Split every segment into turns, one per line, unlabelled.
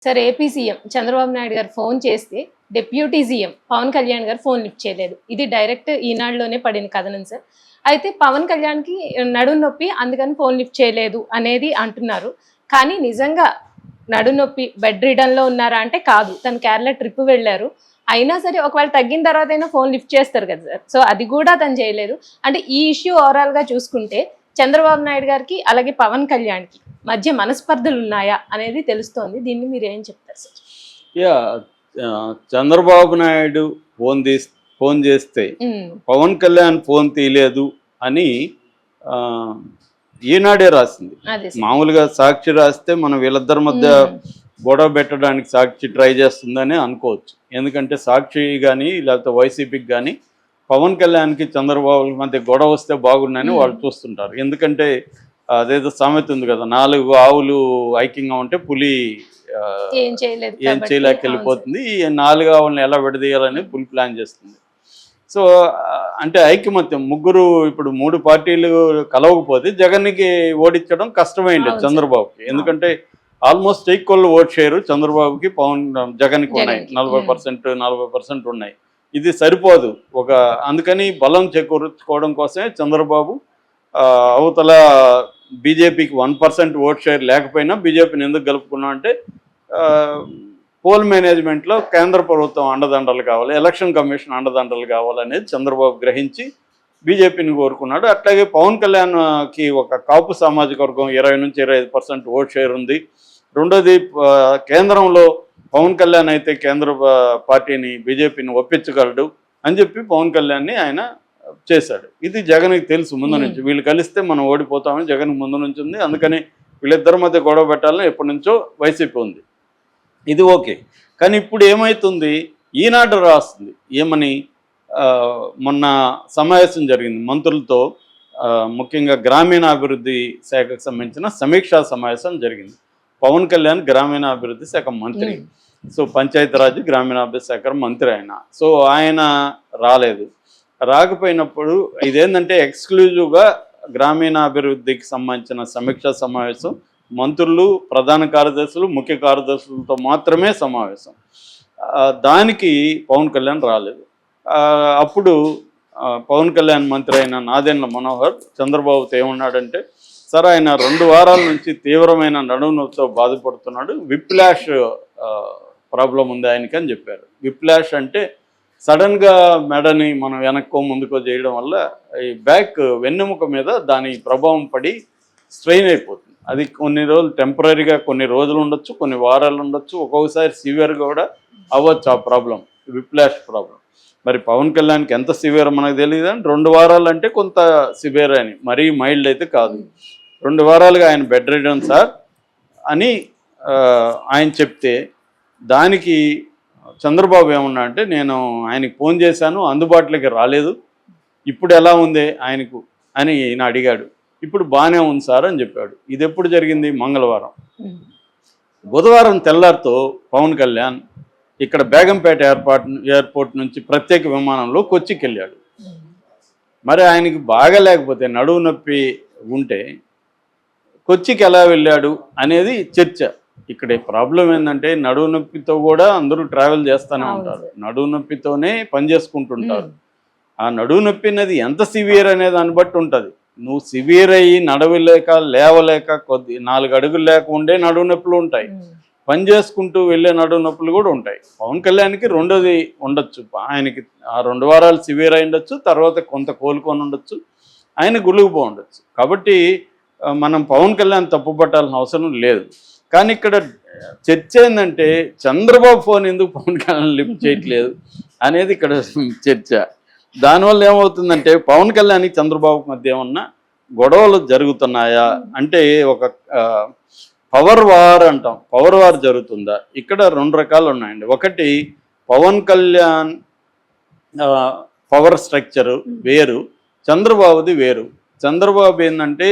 Sir AP CM Chandrababu Naidu గారు phone చేస్తే deputy CM Pawan Kalyan గారు ఫోన్ లిఫ్ట్ చేయలేదు. ఇది డైరెక్ట్ ఈనాడులోనే పడిన కథనం సార్. అయితే పవన్ కళ్యాణ్కి నడుము నొప్పి అందుకని ఫోన్ లిఫ్ట్ చేయలేదు అనేది అంటున్నారు. కానీ నిజంగా నడుము నొప్పి బెడ్ రిడన్లో ఉన్నారా అంటే కాదు. తను కేరళ ట్రిప్ వెళ్ళారు. అయినా సరే ఒకవేళ తగ్గిన తర్వాత అయినా ఫోన్ లిఫ్ట్ చేస్తారు కదా సార్. సో అది కూడా తను చేయలేదు. అంటే ఈ ఇష్యూ ఓవరాల్గా చూసుకుంటే చంద్రబాబు నాయుడు గారికి అలాగే పవన్ కళ్యాణ్కి మధ్య మనస్పర్ధలు ఉన్నాయా అనేది తెలుస్తోంది. దీన్ని మీరు ఏం చెప్తారు sir?
Yeah Chandrababu Naidu phone చేస్తే పవన్ కళ్యాణ్ ఫోన్ తీయలేదు అని ఈనాడే రాసింది. మామూలుగా సాక్షి రాస్తే మనం వీళ్ళిద్దరి మధ్య గొడవ పెట్టడానికి సాక్షి ట్రై చేస్తుందని అనుకోవచ్చు. ఎందుకంటే సాక్షి కానీ లేకపోతే వైసీపీకి కానీ పవన్ కళ్యాణ్కి చంద్రబాబు మధ్య గొడవ వస్తే బాగుండని వాళ్ళు చూస్తుంటారు. ఎందుకంటే అదేదో సామెత ఉంది కదా, 4 ఆవులు ఐక్యంగా ఉంటే పులి ఏం చేయలేక వెళ్ళిపోతుంది, ఈ 4 ఆవులను ఎలా విడదీయాలని పులి ప్లాన్ చేస్తుంది. సో అంటే ఐకమత్యం ముగ్గురు, ఇప్పుడు 3 పార్టీలు కలవకపోతే జగన్కి ఓడించడం కష్టమైంది చంద్రబాబుకి. ఎందుకంటే ఆల్మోస్ట్ ఈక్వల్ ఓట్ షేరు చంద్రబాబుకి జగన్కి ఉన్నాయి, 40% ఉన్నాయి. ఇది సరిపోదు. అందుకని బలం చేకూర్చుకోవడం కోసమే చంద్రబాబు అవతల బీజేపీకి 1% ఓట్ షేర్ లేకపోయినా బీజేపీని ఎందుకు గెలుపుకున్నా అంటే పోల్ మేనేజ్మెంట్లో కేంద్ర ప్రభుత్వం అండదండలు కావాలి, ఎలక్షన్ కమిషన్ అండదండలు కావాలనేది చంద్రబాబు గ్రహించి బీజేపీని కోరుకున్నాడు. అట్లాగే పవన్ కళ్యాణ్కి ఒక కాపు సామాజిక వర్గం 20 నుంచి 25% ఓట్ షేర్ ఉంది. రెండోది కేంద్రంలో పవన్ కళ్యాణ్ అయితే కేంద్ర పార్టీని బీజేపీని ఒప్పించగలడు అని చెప్పి పవన్ కళ్యాణ్ని ఆయన చేశాడు. ఇది జగన్కి తెలుసు ముందు నుంచి, వీళ్ళు కలిస్తే మనం ఓడిపోతామని జగన్కి ముందు నుంచి ఉంది. అందుకని వీళ్ళిద్దరి మధ్య గొడవ పెట్టాలని ఎప్పటి నుంచో వైసీపీ ఉంది. ఇది ఓకే. కానీ ఇప్పుడు ఏమవుతుంది, ఈనాడు రాస్తుంది ఏమని, మొన్న సమావేశం జరిగింది మంత్రులతో, ముఖ్యంగా గ్రామీణాభివృద్ధి శాఖకు సంబంధించిన సమీక్షా సమావేశం జరిగింది. పవన్ కళ్యాణ్ గ్రామీణాభివృద్ధి శాఖ మంత్రి, సో పంచాయతీరాజ్ గ్రామీణాభివృద్ధి శాఖ మంత్రి ఆయన. సో ఆయన రాలేదు. రాకపోయినప్పుడు ఇదేంటంటే ఎక్స్క్లూజివ్గా గ్రామీణాభివృద్ధికి సంబంధించిన సమీక్షా సమావేశం, మంత్రులు, ప్రధాన కార్యదర్శులు, ముఖ్య కార్యదర్శులతో మాత్రమే సమావేశం. దానికి పవన్ కళ్యాణ్ రాలేదు. అప్పుడు పవన్ కళ్యాణ్ మంత్రి అయిన నాదెండ్ల మనోహర్ చంద్రబాబుతో ఏమన్నాడంటే, సార్ ఆయన 2 వారాల నుంచి తీవ్రమైన నడుము నొప్పితో బాధపడుతున్నాడు, విప్లాష్ ప్రాబ్లం ఉంది ఆయనకి అని చెప్పారు. విప్లాష్ అంటే సడన్గా మెడని మనం వెనక్కో ముందుకో చేయడం వల్ల ఈ బ్యాక్ వెన్నెముక మీద దాని ప్రభావం పడి స్ట్రెయిన్ అయిపోతుంది. అది కొన్ని రోజులు టెంపరీగా, కొన్ని రోజులు ఉండొచ్చు, కొన్ని వారాలు ఉండొచ్చు, ఒక్కొక్కసారి సివియర్గా కూడా అవ్వచ్చు ఆ ప్రాబ్లం, విప్లాష్ ప్రాబ్లం. మరి పవన్ కళ్యాణ్కి ఎంత సివియర్ మనకు తెలియదు. అని 2 వారాలు అంటే కొంత సివియర్ అని, మరీ మైల్డ్ అయితే కాదు. 2 వారాలుగా ఆయన బెడ్ రిడన్ సార్ అని ఆయన చెప్తే, దానికి చంద్రబాబు ఏమన్నా అంటే, నేను ఆయనకి ఫోన్ చేశాను, అందుబాటులోకి రాలేదు, ఇప్పుడు ఎలా ఉంది ఆయనకు అని ఈయన అడిగాడు. ఇప్పుడు బాగానే ఉంది సార్ అని చెప్పాడు. ఇది ఎప్పుడు జరిగింది? మంగళవారం. బుధవారం తెల్లారితో పవన్ కళ్యాణ్ ఇక్కడ బేగంపేట ఎయిర్పోర్ట్ నుంచి ప్రత్యేక విమానంలో కొచ్చికి వెళ్ళాడు. మరి ఆయనకి బాగా లేకపోతే, నడువు నొప్పి ఉంటే కొచ్చికి ఎలా వెళ్ళాడు అనేది చర్చ. ఇక్కడ ప్రాబ్లం ఏంటంటే, నడువు నొప్పితో కూడా అందరూ ట్రావెల్ చేస్తూనే ఉంటారు, నడువు నొప్పితోనే పని చేసుకుంటుంటారు. ఆ నడువు నొప్పి అనేది ఎంత సివియర్ అనే దాన్ని బట్టి ఉంటుంది. నువ్వు సివియర్ అయ్యి నడవలేక లేవలేక 4 అడుగులు లేక ఉండే నడువు నొప్పులు ఉంటాయి, పని చేసుకుంటూ వెళ్ళే నడువు నొప్పులు కూడా ఉంటాయి. పవన్ కళ్యాణ్కి రెండోది ఉండొచ్చు, ఆయనకి ఆ 2 వారాలు సివియర్ అయి ఉండొచ్చు, తర్వాత కొంత కోలుకొని ఉండొచ్చు, ఆయన గుళ్ళుకు ఉండొచ్చు. కాబట్టి మనం పవన్ కళ్యాణ్ తప్పుపట్టాల్సిన అవసరం లేదు. కానీ ఇక్కడ చర్చ ఏంటంటే, చంద్రబాబు ఫోన్ ఎందుకు పవన్ కళ్యాణ్ లిఫ్ట్ చేయట్లేదు అనేది ఇక్కడ చర్చ. దానివల్ల ఏమవుతుందంటే, పవన్ కళ్యాణ్కి చంద్రబాబుకి మధ్య ఏమన్నా గొడవలు జరుగుతున్నాయా అంటే, ఒక పవర్ వార్ అంటాం, పవర్ వార్ జరుగుతుందా? ఇక్కడ 2 రకాలు ఉన్నాయండి. ఒకటి, పవన్ కళ్యాణ్ పవర్ స్ట్రక్చరు వేరు, చంద్రబాబుది వేరు. చంద్రబాబు ఏంటంటే,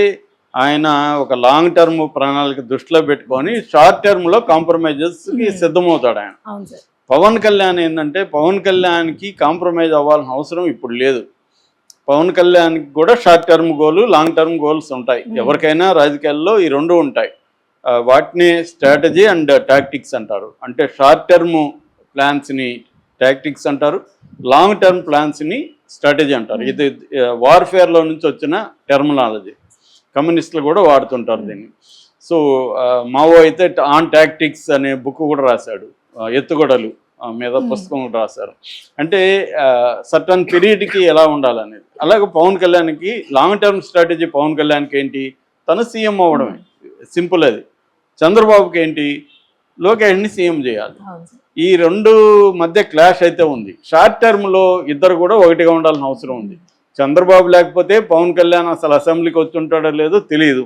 ఆయన ఒక లాంగ్ టర్మ్ ప్రణాళిక దృష్టిలో పెట్టుకొని షార్ట్ టర్మ్లో కాంప్రమైజెస్కి సిద్ధమవుతాడు ఆయన. పవన్ కళ్యాణ్ ఏంటంటే, పవన్ కళ్యాణ్కి కాంప్రమైజ్ అవ్వాల్సిన అవసరం ఇప్పుడు లేదు. పవన్ కళ్యాణ్కి కూడా short term goal, long term goals ఉంటాయి. ఎవరికైనా రాజకీయాల్లో ఈ 2 ఉంటాయి. వాటిని స్ట్రాటజీ అండ్ టాక్టిక్స్ అంటారు. అంటే షార్ట్ టర్మ్ ప్లాన్స్ని టాక్టిక్స్ అంటారు, లాంగ్ టర్మ్ ప్లాన్స్ని స్ట్రాటజీ అంటారు. ఇది వార్ఫేర్లో నుంచి వచ్చిన టెర్మినాలజీ. కమ్యూనిస్టులు కూడా వాడుతుంటారు దీన్ని. సో మావో అయితే ఆన్ టాక్టిక్స్ అనే బుక్ కూడా రాశాడు, ఎత్తుగడలు మీద పుస్తకం కూడా రాశారు. అంటే సర్టన్ పీరియడ్కి ఎలా ఉండాలనేది. అలాగే పవన్ కళ్యాణ్కి లాంగ్ టర్మ్ స్ట్రాటజీ. పవన్ కళ్యాణ్కి ఏంటి, తను సీఎం అవ్వడమే, సింపుల్ అది. చంద్రబాబుకి ఏంటి, లోకేష్ని సీఎం చేయాలి. ఈ రెండు మధ్య క్లాష్ అయితే ఉంది. షార్ట్ టర్మ్లో ఇద్దరు కూడా ఒకటిగా ఉండాల్సిన అవసరం ఉంది. చంద్రబాబు లేకపోతే పవన్ కళ్యాణ్ అసలు అసెంబ్లీకి వచ్చి ఉంటాడో లేదో తెలియదు.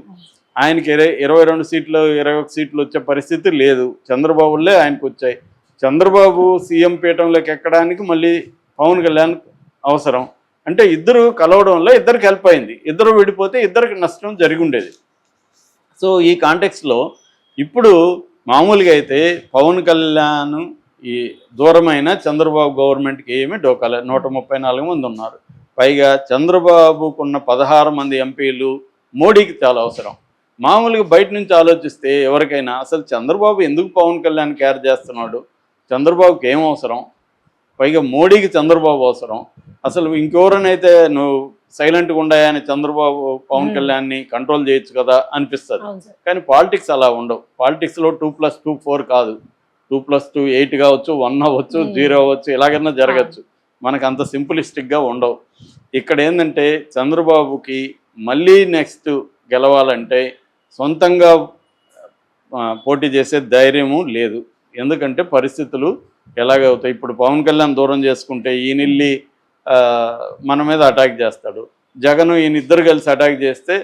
ఆయనకి 22 సీట్లు 21 సీట్లు వచ్చే పరిస్థితి లేదు. చంద్రబాబులే ఆయనకు వచ్చాయి. చంద్రబాబు సీఎం పీఠంలోకి ఎక్కడానికి మళ్ళీ పవన్ కళ్యాణ్ అవసరం. అంటే ఇద్దరు కలవడంలో ఇద్దరికి హెల్ప్ అయింది. ఇద్దరు విడిపోతే ఇద్దరికి నష్టం జరిగి ఉండేది. సో ఈ కాంటెక్స్లో ఇప్పుడు మామూలుగా అయితే పవన్ కళ్యాణ్ ఈ దూరమైన చంద్రబాబు గవర్నమెంట్కి ఏమీ డోకాలే. 134 మంది ఉన్నారు. పైగా చంద్రబాబుకున్న 16 మంది ఎంపీలు మోడీకి చాలా అవసరం. మామూలుగా బయట నుంచి ఆలోచిస్తే ఎవరికైనా అసలు చంద్రబాబు ఎందుకు పవన్ కళ్యాణ్ కేర్ చేస్తున్నాడు, చంద్రబాబుకి ఏం అవసరం, పైగా మోడీకి చంద్రబాబు అవసరం, అసలు ఇంకెవరనైతే నువ్వు సైలెంట్గా ఉండాయని చంద్రబాబు పవన్ కళ్యాణ్ని కంట్రోల్ చేయొచ్చు కదా అనిపిస్తుంది. కానీ పాలిటిక్స్ అలా ఉండవు. పాలిటిక్స్లో 2+2 4 కాదు, 2+2 8 కావచ్చు, 1 అవ్వచ్చు, 0 అవ్వచ్చు, ఎలాగైనా జరగచ్చు. మనకు అంత సింపులిస్టిక్గా ఉండవు. ఇక్కడ ఏంటంటే చంద్రబాబుకి మళ్ళీ నెక్స్ట్ గెలవాలంటే సొంతంగా పోటీ చేసే ధైర్యము లేదు. ఎందుకంటే పరిస్థితులు ఎలాగవుతాయి. ఇప్పుడు పవన్ కళ్యాణ్ దూరం చేసుకుంటే ఈయనెళ్ళి మన మీద అటాక్ చేస్తాడు. జగన్ ఈయన ఇద్దరు కలిసి అటాక్ చేస్తే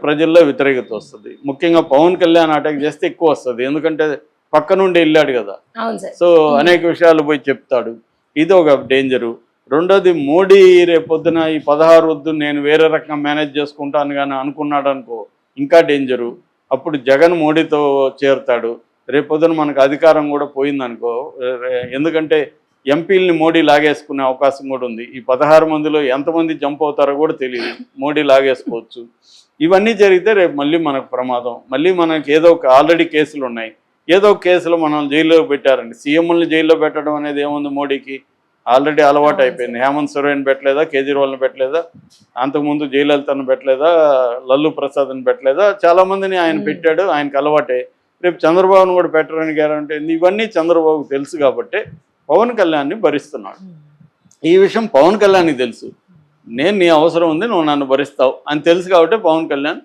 ప్రజల్లో వ్యతిరేకత వస్తుంది. ముఖ్యంగా పవన్ కళ్యాణ్ అటాక్ చేస్తే ఎక్కువ వస్తుంది. ఎందుకంటే పక్క నుండి వెళ్ళాడు కదా. సో అనేక విషయాలు పోయి చెప్తాడు. ఇది ఒక డేంజరు. రెండోది, మోడీ రేపొద్దున ఈ 16 వద్దు నేను వేరే రకంగా మేనేజ్ చేసుకుంటాను కానీ అనుకున్నాడు అనుకో, ఇంకా డేంజరు. అప్పుడు జగన్ మోడీతో చేరుతాడు. రేపొద్దున మనకు అధికారం కూడా పోయిందనుకో. ఎందుకంటే ఎంపీలని మోడీ లాగేసుకునే అవకాశం కూడా ఉంది. ఈ 16 మందిలో ఎంతమంది జంప్ అవుతారో కూడా తెలియదు. మోడీ లాగేసుకోవచ్చు. ఇవన్నీ జరిగితే రేపు మళ్ళీ మనకు ప్రమాదం. మళ్ళీ మనకి ఏదో ఒక ఆల్రెడీ కేసులు ఉన్నాయి. ఏదో ఒక కేసులో మనం జైల్లో పెట్టారండి. సీఎంని జైల్లో పెట్టడం అనేది ఏముంది, మోడీకి ఆల్రెడీ అలవాటు అయిపోయింది. హేమంత్ సోరెన్ పెట్టలేదా, కేజ్రీవాల్ని పెట్టలేదా, అంతకుముందు జయలలితను పెట్టలేదా, లల్లు ప్రసాద్ని పెట్టలేదా, చాలామందిని ఆయన పెట్టాడు. ఆయనకు అలవాటే. రేపు చంద్రబాబును కూడా పెట్టరని గ్యారంటీ. ఇవన్నీ చంద్రబాబుకు తెలుసు కాబట్టి పవన్ కళ్యాణ్ని భరిస్తున్నాడు. ఈ విషయం పవన్ కళ్యాణ్కి తెలుసు. నేను నీ అవసరం ఉంది, నువ్వు నన్ను భరిస్తావు అని తెలుసు కాబట్టి పవన్ కళ్యాణ్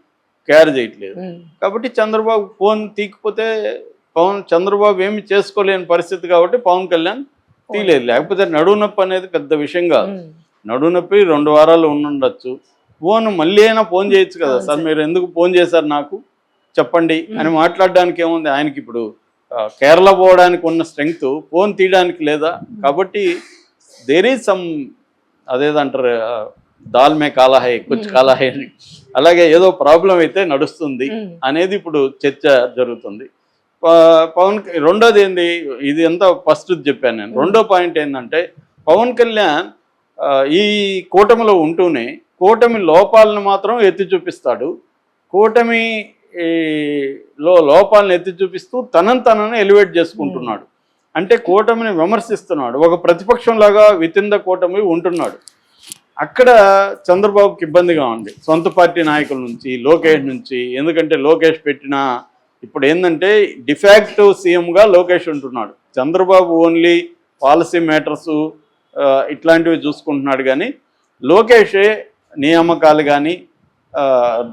కేర్ చేయట్లేదు. కాబట్టి చంద్రబాబు ఫోన్ తీయకపోతే చంద్రబాబు ఏమి చేసుకోలేని పరిస్థితి కాబట్టి పవన్ కళ్యాణ్ తీయలేదు. లేకపోతే నడువు నొప్పి అనేది పెద్ద విషయం కాదు. నడువు నొప్పి 2 వారాలు ఉండొచ్చు. ఫోన్ మళ్ళీ అయినా ఫోన్ చేయొచ్చు కదా, సార్ మీరు ఎందుకు ఫోన్ చేశారు నాకు చెప్పండి అని మాట్లాడడానికి ఏముంది. ఆయనకి ఇప్పుడు కేరళ పోవడానికి ఉన్న స్ట్రెంగ్త్ ఫోన్ తీయడానికి లేదా. కాబట్టి దేర్ ఈజ్ సమ్ అదేదంటారు దాల్ మే కాలా హై కుచ్ కాలా హై అని, అలాగే ఏదో ప్రాబ్లం అయితే నడుస్తుంది అనేది ఇప్పుడు చర్చ జరుగుతుంది. రెండోది ఏంది, ఇది ఎంత ఫస్ట్ చెప్పాను నేను. రెండో పాయింట్ ఏంటంటే పవన్ కళ్యాణ్ ఈ కూటమిలో ఉంటూనే కూటమి లోపాలను మాత్రం ఎత్తి చూపిస్తాడు. కూటమిలో లోపాలను ఎత్తి చూపిస్తూ తనను ఎలివేట్ చేసుకుంటున్నాడు. అంటే కూటమిని విమర్శిస్తున్నాడు. ఒక ప్రతిపక్షంలాగా వితిన్ ద కూటమి ఉంటున్నాడు. అక్కడ చంద్రబాబుకి ఇబ్బందిగా ఉంది, సొంత పార్టీ నాయకుల నుంచి, లోకేష్ నుంచి. ఎందుకంటే లోకేష్ పెట్టిన ఇప్పుడు ఏంటంటే డిఫాక్టివ్ సీఎంగా లోకేష్ ఉంటున్నాడు. చంద్రబాబు ఓన్లీ పాలసీ మ్యాటర్స్ ఇట్లాంటివి చూసుకుంటున్నాడు. కానీ లోకేషే నియామకాలు కానీ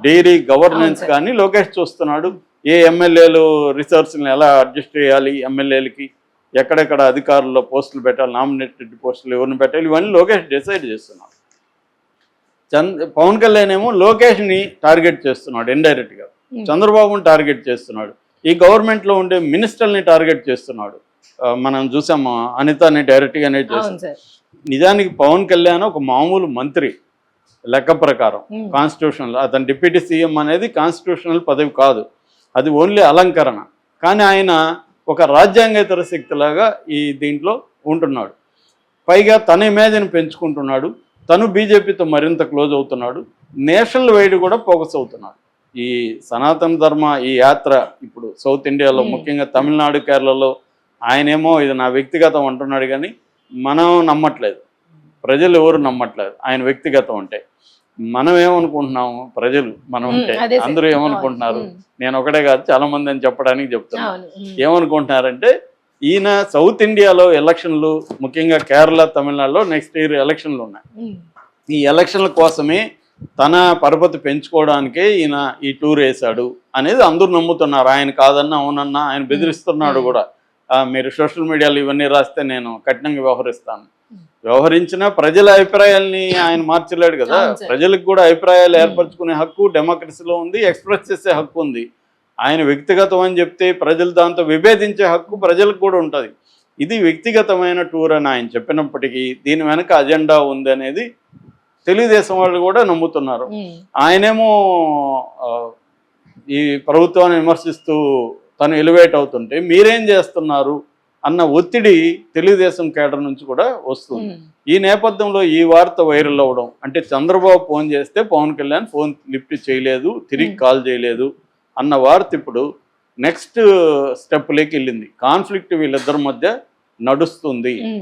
డైరీ గవర్నెన్స్ కానీ లోకేష్ చూస్తున్నాడు. ఏ ఎమ్మెల్యేలు రిసోర్స్ని ఎలా అడ్జస్ట్ చేయాలి, ఎమ్మెల్యేలకి ఎక్కడెక్కడ అధికారుల్లో పోస్టులు పెట్టాలి, నామినేటెడ్ పోస్టులు ఎవరిని పెట్టాలి, ఇవన్నీ లోకేష్ డిసైడ్ చేస్తున్నాడు. పవన్ కళ్యాణ్ ఏమో లోకేష్ని టార్గెట్ చేస్తున్నాడు ఇండైరెక్ట్గా, చంద్రబాబుని టార్గెట్ చేస్తున్నాడు. ఈ గవర్నమెంట్లో ఉండే మినిస్టర్ని టార్గెట్ చేస్తున్నాడు. మనం చూసాము అనితని డైరెక్ట్గానే చేస్తున్నాడు. నిజానికి పవన్ కళ్యాణ్ ఒక మామూలు మంత్రి లెక్క ప్రకారం కాన్స్టిట్యూషనల్. అతను డిప్యూటీ సీఎం అనేది కాన్స్టిట్యూషనల్ పదవి కాదు, అది ఓన్లీ అలంకరణ. కానీ ఆయన ఒక రాజ్యాంగేతర శక్తిలాగా ఈ దీంట్లో ఉంటున్నాడు. పైగా తన ఇమేజ్ని పెంచుకుంటున్నాడు. తను బీజేపీతో మరింత క్లోజ్ అవుతున్నాడు. నేషనల్ వైడ్ కూడా ఫోకస్ అవుతున్నాడు. ఈ సనాతన ధర్మ ఈ యాత్ర ఇప్పుడు సౌత్ ఇండియాలో ముఖ్యంగా తమిళనాడు కేరళలో ఆయనేమో ఇది నా వ్యక్తిగతం అంటున్నాడు కానీ మనం నమ్మట్లేదు, ప్రజలు ఎవరు నమ్మట్లేదు ఆయన వ్యక్తిగతం అంటే. మనం ఏమనుకుంటున్నాము, ప్రజలు మనం ఉంటే అందరూ ఏమనుకుంటున్నారు, నేను ఒకటే కాదు చాలా మంది అని చెప్పడానికి చెప్తున్నాను. ఏమనుకుంటున్నారంటే ఈయన సౌత్ ఇండియాలో ఎలక్షన్లు ముఖ్యంగా కేరళ తమిళనాడులో నెక్స్ట్ ఇయర్ ఎలక్షన్లు ఉన్నాయి, ఈ ఎలక్షన్ల కోసమే తన పరపతి పెంచుకోవడానికే ఈయన ఈ టూర్ వేశాడు అనేది అందరూ నమ్ముతున్నారు. ఆయన కాదన్నా అవునన్నా ఆయన బెదిరిస్తున్నాడు కూడా, మీరు సోషల్ మీడియాలో ఇవన్నీ రాస్తే నేను కఠినంగా వ్యవహరిస్తాను. వ్యవహరించిన ప్రజల అభిప్రాయాల్ని ఆయన మార్చలేడు కదా, ప్రజలకు కూడా అభిప్రాయాలు ఏర్పరచుకునే హక్కు డెమోక్రసీలో ఉంది, ఎక్స్ప్రెస్ చేసే హక్కు ఉంది. ఆయన వ్యక్తిగతం అని చెప్తే ప్రజలు దాంతో విభేదించే హక్కు ప్రజలకు కూడా ఉంటుంది. ఇది వ్యక్తిగతమైన టూర్ అని ఆయన చెప్పినప్పటికీ దీని వెనక అజెండా ఉంది అనేది తెలుగుదేశం వాళ్ళు కూడా నమ్ముతున్నారు. ఆయనేమో ఈ ప్రభుత్వాన్ని విమర్శిస్తూ తను ఎలివేట్ అవుతుంటే మీరేం చేస్తున్నారు అన్న ఒత్తిడి తెలుగుదేశం కేడర్ నుంచి కూడా వస్తుంది. ఈ నేపథ్యంలో ఈ వార్త వైరల్ అవ్వడం అంటే చంద్రబాబు ఫోన్ చేస్తే పవన్ కళ్యాణ్ ఫోన్ లిఫ్ట్ చేయలేదు, తిరిగి కాల్ చేయలేదు అన్న వార్త ఇప్పుడు నెక్స్ట్ స్టెప్లోకి వెళ్ళింది. కాన్ఫ్లిక్ట్ వీళ్ళిద్దరి మధ్య నడుస్తుంది.